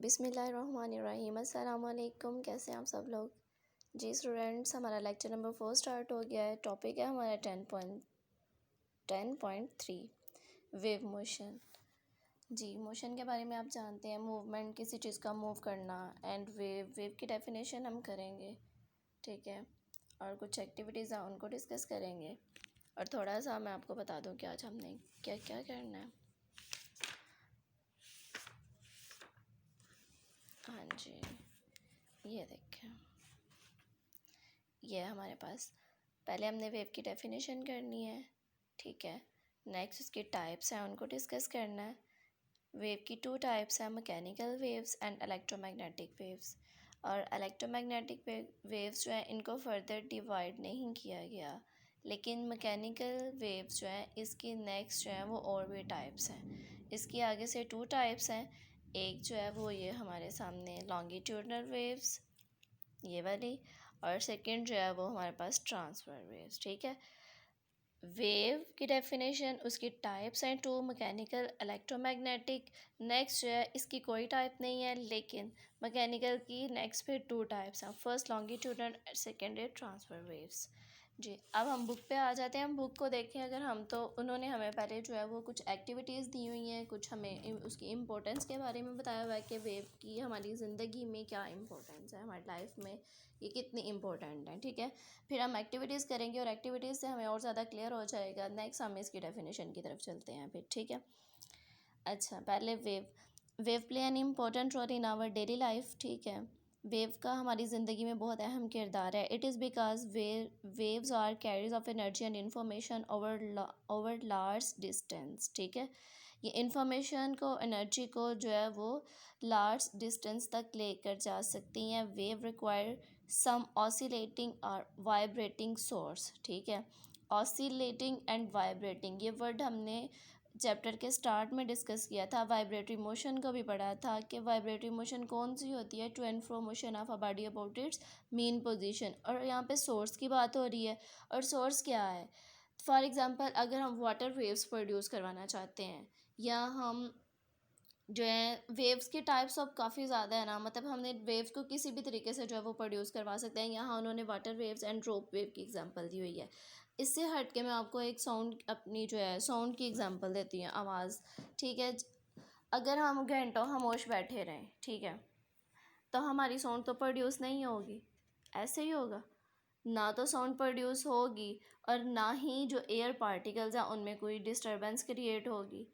बिस्मिल्लाहिर्रहमानिर्रहीम। अस्सलाम वालेकुम। कैसे हैं आप सब लोग? जी स्टूडेंट्स, हमारा लेक्चर नंबर 4 स्टार्ट हो गया है। टॉपिक है हमारा 10.3 वेव मोशन। जी, मोशन के बारे में आप जानते हैं, मूवमेंट, किसी चीज़ का मूव करना। एंड वेव की डेफिनेशन हम करेंगे, ठीक है। और कुछ एक्टिविटीज़ हैं उनको डिस्कस करेंगे। और थोड़ा सा मैं आपको बता दूँ कि आज हमने क्या क्या करना है। हाँ जी, ये देखें, ये है हमारे पास। पहले हमने वेव की डेफिनेशन करनी है, ठीक है। नेक्स्ट उसकी टाइप्स हैं, उनको डिस्कस करना है। वेव की 2 टाइप्स हैं, mechanical waves and electromagnetic waves. और इलेक्ट्रोमैग्नेटिक वेव्स जो हैं इनको फर्दर डिवाइड नहीं किया गया, लेकिन मैकेनिकल वेव्स जो हैं इसकी नेक्स्ट जो है वो और भी टाइप्स हैं। इसकी आगे से 2 टाइप्स हैं। एक जो है वो ये हमारे सामने लॉन्गिट्यूडनल वेव्स, ये वाली। और सेकंड जो है वो हमारे पास ट्रांसफर वेव्स, ठीक है। वेव की डेफिनेशन, उसकी टाइप्स हैं 2, मैकेनिकल, इलेक्ट्रोमैग्नेटिक। नेक्स्ट जो है इसकी कोई टाइप नहीं है, लेकिन मैकेनिकल की नेक्स्ट फिर 2 टाइप्स हैं। फर्स्ट लॉन्गिट्यूडनल, सेकंड है ट्रांसफर वेव्स। जी, अब हम बुक पे आ जाते हैं। हम बुक को देखें अगर हम, तो उन्होंने हमें पहले जो है वो कुछ एक्टिविटीज़ दी हुई हैं, कुछ हमें उसकी इम्पोर्टेंस के बारे में बताया हुआ है कि वेव की हमारी ज़िंदगी में क्या इम्पोर्टेंस है, हमारी लाइफ में ये कितनी इम्पोर्टेंट है, ठीक है। फिर हम एक्टिविटीज़ करेंगे और एक्टिविटीज़ से हमें और ज़्यादा क्लियर हो जाएगा। नेक्स्ट हम इसकी डेफिनेशन की तरफ चलते हैं फिर, ठीक है। अच्छा, पहले wave play an important role in our daily life, ठीक है। वेव का हमारी ज़िंदगी में बहुत अहम किरदार है। It is because waves are carriers of energy and information over large distance, ठीक है। ये इंफॉर्मेशन को, एनर्जी को जो है वो लार्ज डिस्टेंस तक लेकर जा सकती हैं। वेव रिक्वायर सम ऑसिलेटिंग और वाइब्रेटिंग सोर्स, ठीक है। ऑसिलेटिंग एंड वाइब्रेटिंग, ये वर्ड हमने चैप्टर के स्टार्ट में डिस्कस किया था। वाइब्रेटरी मोशन को भी पढ़ा था कि वाइब्रेटरी मोशन कौन सी होती है, to and fro motion of a body about its mean position. और यहाँ पे सोर्स की बात हो रही है। और सोर्स क्या है? फॉर एग्जांपल, अगर हम वाटर वेव्स प्रोड्यूस करवाना चाहते हैं, या हम जो है वेव्स के टाइप्स ऑफ काफ़ी ज़्यादा है ना, मतलब हमने वेव्स को किसी भी तरीके से जो है वो प्रोड्यूस करवा सकते हैं। यहाँ उन्होंने water waves and drop wave की एग्जांपल दी हुई है। इससे हट के मैं आपको एक साउंड, अपनी जो है साउंड की एग्जांपल देती हूँ, आवाज़, ठीक है। अगर हम घंटों खामोश बैठे रहें, ठीक है, तो हमारी साउंड तो प्रोड्यूस नहीं होगी, ऐसे ही होगा ना। तो साउंड प्रोड्यूस होगी और ना ही जो एयर पार्टिकल्स हैं उनमें कोई डिस्टरबेंस क्रिएट होगी।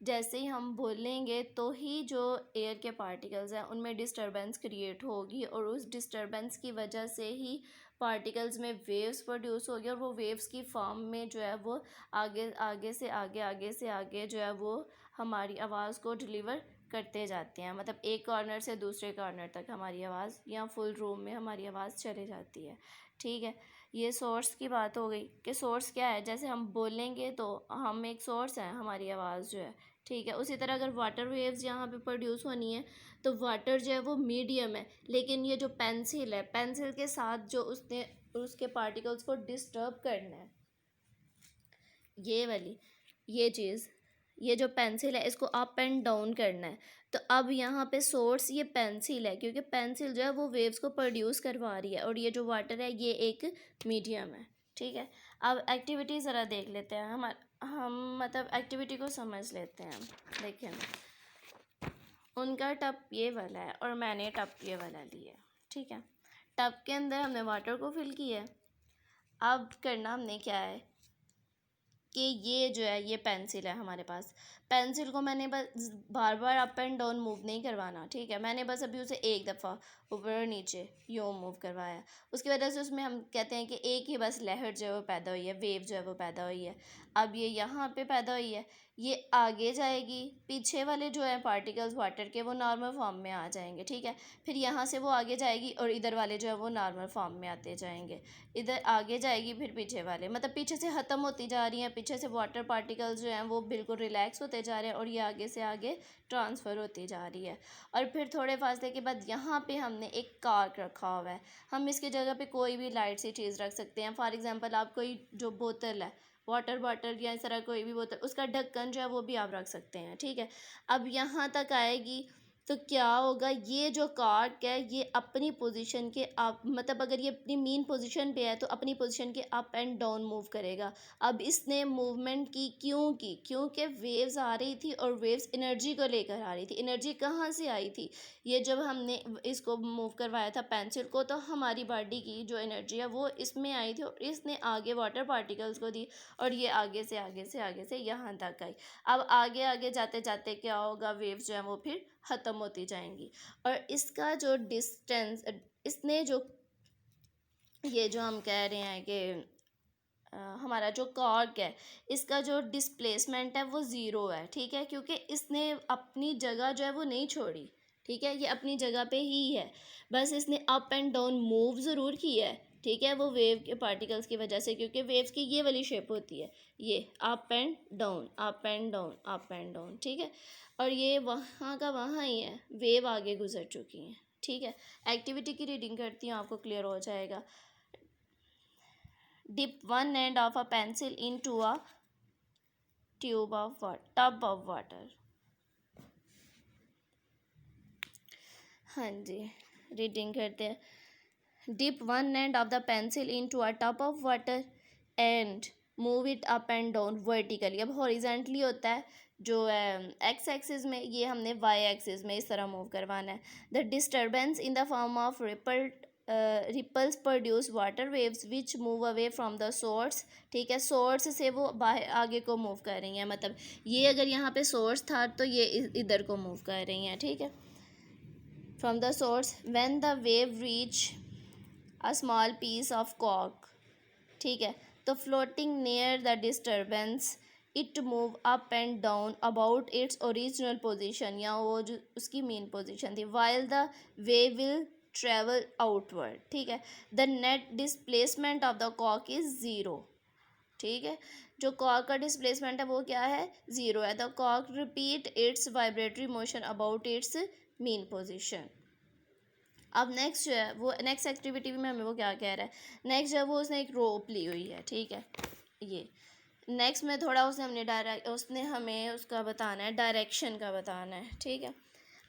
जैसे ही हम बोलेंगे तो ही जो एयर के पार्टिकल्स हैं उनमें डिस्टरबेंस क्रिएट होगी, और उस डिस्टरबेंस की वजह से ही पार्टिकल्स में वेव्स प्रोड्यूस होगी, और वो वेव्स की फॉर्म में जो है वो आगे आगे से आगे, आगे से आगे जो है वो हमारी आवाज़ को डिलीवर करते जाते हैं। मतलब एक कॉर्नर से दूसरे कॉर्नर तक हमारी आवाज़, या फुल रूम में हमारी आवाज़ चली जाती है, ठीक है। ये सोर्स की बात हो गई कि सोर्स क्या है। जैसे हम बोलेंगे तो हम एक सोर्स है, हमारी आवाज़ जो है, ठीक है। उसी तरह अगर वाटर वेव्स यहाँ पे प्रोड्यूस होनी है तो वाटर जो है वो मीडियम है, लेकिन ये जो पेंसिल है, पेंसिल के साथ जो उसने उसके पार्टिकल्स को डिस्टर्ब करना है, ये वाली, ये चीज़, ये जो पेंसिल है इसको अप एंड डाउन करना है। तो अब यहाँ पे सोर्स ये पेंसिल है, क्योंकि पेंसिल जो है वो वेव्स को प्रोड्यूस करवा रही है, और ये जो वाटर है ये एक मीडियम है, ठीक है। अब एक्टिविटी ज़रा देख लेते हैं। हम मतलब एक्टिविटी को समझ लेते हैं। देखें, उनका टब ये वाला है और मैंने टब ये वाला लिया, ठीक है। टब के अंदर हमने वाटर को फिल किया है। अब करना हमने क्या है कि ये जो है ये पेंसिल है हमारे पास। पेंसिल को मैंने बस बार बार अप एंड डाउन मूव नहीं करवाना, ठीक है। मैंने बस अभी उसे एक दफ़ा ऊपर और नीचे यूँ मूव करवाया। उसकी वजह से उसमें हम कहते हैं कि एक ही बस लहर जो है वो पैदा हुई है, वेव जो है वो पैदा हुई है। अब ये यहाँ पे पैदा हुई है, ये आगे जाएगी, पीछे वाले जो है पार्टिकल्स वाटर के वो नॉर्मल फॉर्म में आ जाएंगे, ठीक है। फिर यहाँ से वो आगे जाएगी और इधर वाले जो है वो नॉर्मल फॉर्म में आते जाएंगे। इधर आगे जाएगी, फिर पीछे वाले, मतलब पीछे से ख़त्म होती जा रही हैं। पीछे से वाटर पार्टिकल्स जो हैं वो बिल्कुल रिलैक्स होते जा रहे हैं, और ये आगे से आगे ट्रांसफ़र होती जा रही है। और फिर थोड़े फासले के बाद यहाँ पे हमने एक कार्क रखा हुआ है। हम इसकी जगह पे कोई भी लाइट सी चीज़ रख सकते हैं। फॉर एग्ज़ाम्पल, आप कोई जो बोतल है, वाटर बॉटल या इस तरह कोई भी बोतल, उसका ढक्कन जो है वो भी आप रख सकते हैं, ठीक है। अब यहाँ तक आएगी तो क्या होगा, ये जो कॉर्क है ये अपनी पोजीशन के अप, मतलब अगर ये अपनी मीन पोजीशन पे है तो अपनी पोजीशन के अप एंड डाउन मूव करेगा। अब इसने मूवमेंट की क्योंकि वेव्स आ रही थी और वेव्स एनर्जी को लेकर आ रही थी। एनर्जी कहाँ से आई थी, ये जब हमने इसको मूव करवाया था पेंसिल को, तो हमारी बॉडी की जो एनर्जी है वो इसमें आई थी और इसने आगे वाटर पार्टिकल्स को दी और ये आगे से यहाँ तक आई। अब आगे आगे जाते जाते क्या होगा, वेव्स जो है वो फिर ख़त्म होती जाएंगी। और इसका जो डिस्टेंस, इसने जो ये जो हम कह रहे हैं कि हमारा जो कॉर्क है इसका जो डिस्प्लेसमेंट है वो ज़ीरो है, ठीक है, क्योंकि इसने अपनी जगह जो है वो नहीं छोड़ी, ठीक है, ये अपनी जगह पे ही है। बस इसने अप एंड डाउन मूव ज़रूर किया है, ठीक है, वो वेव के पार्टिकल्स की वजह से, क्योंकि वेव्स की ये वाली शेप होती है, ये up and down up and down up and down, ठीक है। और ये वहाँ का वहाँ ही है, वेव आगे गुजर चुकी हैं, ठीक है। एक्टिविटी की रीडिंग करती हूँ, आपको क्लियर हो जाएगा। Dip one end of a pencil into a tub of water. हाँ जी, रीडिंग करते हैं। Dip one end of the pencil into a tub of water and move it up and down vertically. अब horizontally होता है जो x axis में, ये हमने वाई एक्सिस में इस तरह मूव करवाना है। The disturbance in the form of ripples produce water waves which move away from the source, ठीक है, सोर्स से वो बाहर आगे को मूव कर रही हैं, मतलब ये अगर यहाँ पे सोर्स था तो ये इधर को मूव कर रही हैं, ठीक है, from the source. When the wave reach a small piece of cork, ठीक है, तो floating near the disturbance it move up and down about its original position, या वो जो उसकी मेन पोजिशन थी, while the wave will travel outward, ठीक है। The net displacement of the cork is zero, ठीक है, जो कॉर्क का डिस्प्लेसमेंट है वो क्या है, ज़ीरो है। The cork repeat it's vibratory motion about its mean position. अब नेक्स्ट जो है वो नेक्स्ट एक्टिविटी में हमें वो क्या कह रहा है, नेक्स्ट जो है वो उसने एक रोप ली हुई है, ठीक है, ये नेक्स्ट में थोड़ा उसने हमें उसका बताना है, डायरेक्शन का बताना है, ठीक है।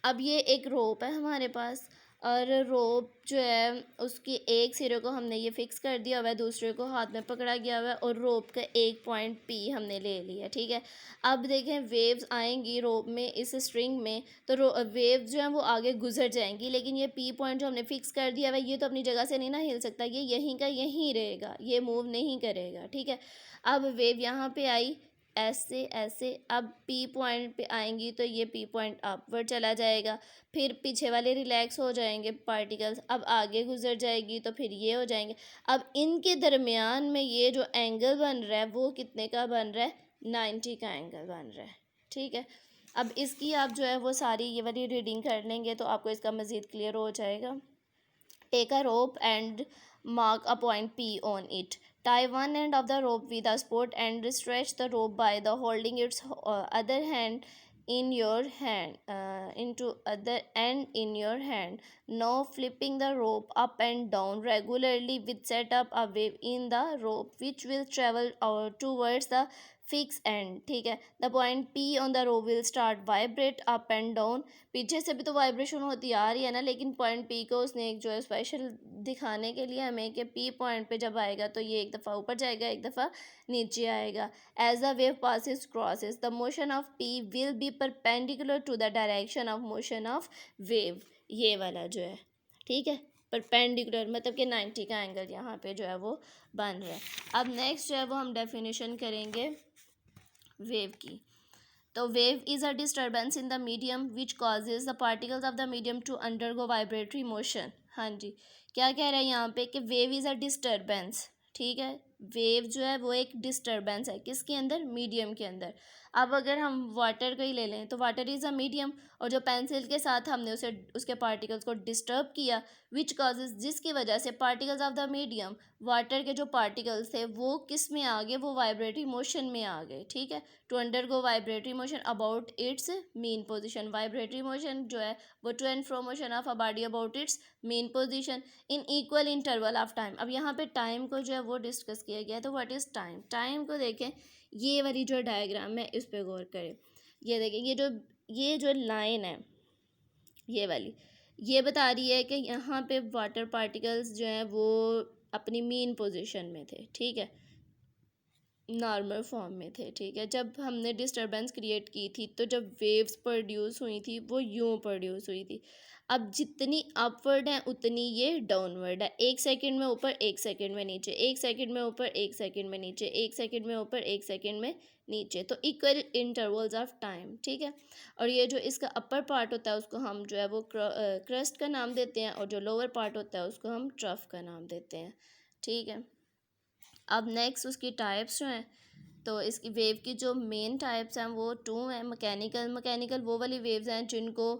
अब ये एक रोप है हमारे पास और रोप जो है उसकी एक सिरे को हमने ये फिक्स कर दिया हुआ है, दूसरे को हाथ में पकड़ा गया हुआ है और रोप का एक पॉइंट पी हमने ले लिया, ठीक है। अब देखें वेव्स आएंगी रोप में, इस स्ट्रिंग में, तो वेव जो है वो आगे गुजर जाएंगी, लेकिन ये पी पॉइंट जो हमने फिक्स कर दिया हुआ है ये तो अपनी जगह से नहीं ना हिल सकता, ये यहीं का यहीं रहेगा, ये मूव नहीं करेगा, ठीक है। अब वेव यहाँ पे आई ऐसे ऐसे, अब पी पॉइंट पे आएंगी तो ये पी पॉइंट अपवर्ड चला जाएगा, फिर पीछे वाले रिलैक्स हो जाएंगे पार्टिकल्स, अब आगे गुजर जाएगी तो फिर ये हो जाएंगे। अब इनके दरमियान में ये जो एंगल बन रहा है वो कितने का बन रहा है, 90 का एंगल बन रहा है, ठीक है। अब इसकी आप जो है वो सारी ये वाली रीडिंग कर लेंगे तो आपको इसका मज़ीद क्लियर हो जाएगा। Take a rope and mark a point P on it. Tie one end of the rope with a support and stretch the rope by the holding its other hand in your hand into other end in your hand. Now flipping the rope up and down regularly with set up a wave in the rope which will travel towards the fixed end, ठीक है। The point P on the rope will start vibrate up and down. पीछे से भी तो vibration होती आ रही है ना, लेकिन पॉइंट P को उसने एक जो है स्पेशल दिखाने के लिए हमें कि P पॉइंट पे जब आएगा तो ये एक दफ़ा ऊपर जाएगा एक दफ़ा नीचे आएगा। As the wave passes crosses the motion of P will be perpendicular to the direction of motion of wave, ये वाला जो है, ठीक है, परपेंडिकुलर मतलब कि 90 का एंगल यहाँ पे जो है वो बन रहा है। अब नेक्स्ट जो है वो हम डेफिनेशन करेंगे वेव की। तो wave is a disturbance in the medium which causes the particles of the medium to undergo vibratory motion. हाँ जी, क्या कह रहे हैं यहाँ पे कि वेव इज़ अ डिस्टर्बेंस, ठीक है, वेव जो है वो एक डिस्टर्बेंस है किसके अंदर, मीडियम के अंदर। अब अगर हम वाटर को ही ले लें तो वाटर इज़ अ मीडियम, और जो पेंसिल के साथ हमने उसके पार्टिकल्स को डिस्टर्ब किया विच कॉजेज, जिसकी वजह से particles of the medium, water के जो पार्टिकल्स थे वो किस में आ गए, वो वाइब्रेटरी मोशन में आ गए, ठीक है, to undergo vibratory motion about its mean position. Vibratory motion जो है वो to and fro motion of a body about its mean position in equal interval of time. अब यहाँ पे टाइम को जो है वो डिस्कस किया गया है, तो व्हाट इज़ टाइम, टाइम को देखें, ये वाली जो डायग्राम है इस पर गौर करें, ये देखें, ये जो लाइन है ये वाली, ये बता रही है कि यहाँ पे वाटर पार्टिकल्स जो हैं वो अपनी मीन पोजीशन में थे, ठीक है, नॉर्मल फॉर्म में थे, ठीक है। जब हमने डिस्टरबेंस क्रिएट की थी तो जब वेव्स प्रोड्यूस हुई थी वो यूं प्रोड्यूस हुई थी। अब जितनी अपवर्ड है उतनी ये डाउनवर्ड है, 1 सेकंड में ऊपर 1 सेकंड में नीचे, 1 सेकंड में ऊपर 1 सेकंड में नीचे, 1 सेकंड में ऊपर 1 सेकंड में नीचे, तो इक्वल इंटरवल्स ऑफ टाइम, ठीक है। और ये जो इसका अपर पार्ट होता है उसको हम जो है वो क्रस्ट का नाम देते हैं, और जो लोअर पार्ट होता है उसको हम ट्रफ का नाम देते हैं, ठीक है। अब नेक्स्ट उसकी टाइप्स जो हैं, तो इसकी वेव की जो मेन टाइप्स हैं वो 2 हैं। मैकेनिकल वो वाली वेव्स हैं जिनको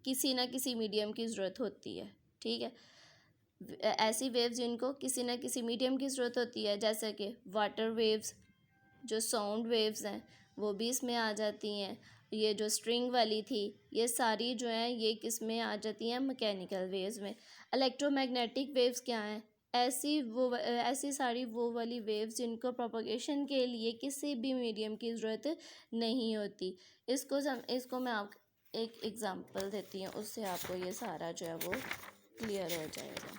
किसी ना किसी मीडियम की ज़रूरत होती है, ठीक है। ऐसी वेव्स जिनको किसी ना किसी मीडियम की ज़रूरत होती है, जैसे कि वाटर वेव्स, जो साउंड वेव्स हैं वो भी इसमें आ जाती हैं। ये जो स्ट्रिंग वाली थी ये सारी जो हैं ये किस में आ जाती हैं, मैकेनिकल वेव्स में। इलेक्ट्रोमैग्नेटिक वेव्स क्या हैं, ऐसी सारी वो वाली वेव्स जिनको प्रोपगेशन के लिए किसी भी मीडियम की ज़रूरत नहीं होती। इसको मैं आप एक एग्ज़ाम्पल देती हूँ, उससे आपको ये सारा जो है वो क्लियर हो जाएगा।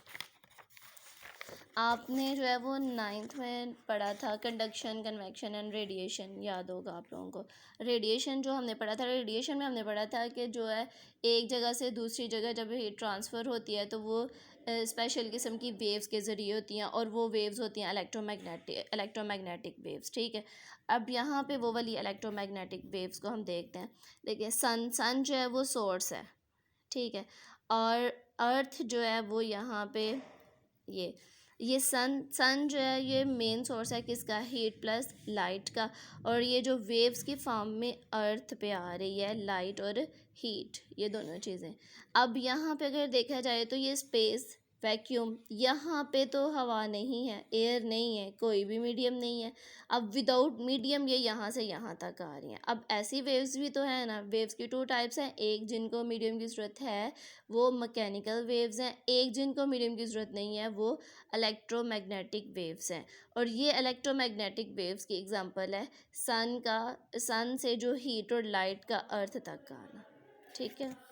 आपने जो है वो 9th में पढ़ा था कंडक्शन, कन्वेक्शन एंड रेडिएशन, याद होगा आप लोगों को। रेडिएशन जो हमने पढ़ा था, रेडिएशन में हमने पढ़ा था कि जो है एक जगह से दूसरी जगह जब हीट ट्रांसफ़र होती है तो वो स्पेशल किस्म की वेव्स के ज़रिए होती हैं, और वो वेव्स होती हैं इलेक्ट्रोमैग्नेटिक वेव्स, ठीक है। अब यहाँ पे वो वाली इलेक्ट्रोमैग्नेटिक वेव्स को हम देखते हैं। देखिए सन जो है वो सोर्स है, ठीक है, और अर्थ जो है वो यहाँ पे ये ये सन जो है ये मेन सोर्स है किसका, हीट प्लस लाइट का। और ये जो वेव्स की फॉर्म में अर्थ पे आ रही है लाइट और हीट, ये दोनों चीज़ें। अब यहाँ पे अगर देखा जाए तो ये स्पेस वैक्यूम, यहाँ पे तो हवा नहीं है, एयर नहीं है, कोई भी मीडियम नहीं है। अब विदाउट मीडियम ये यहाँ से यहाँ तक आ रही हैं। अब ऐसी वेव्स भी तो है ना, वेव्स की 2 टाइप्स हैं, एक जिनको मीडियम की ज़रूरत है वो मैकेनिकल वेव्स हैं, एक जिनको मीडियम की ज़रूरत नहीं है वो इलेक्ट्रोमैग्नेटिक वेव्स हैं। और ये इलेक्ट्रोमैग्नेटिक वेव्स की एग्जांपल है सन से जो हीट और लाइट का अर्थ तक का आना, ठीक है।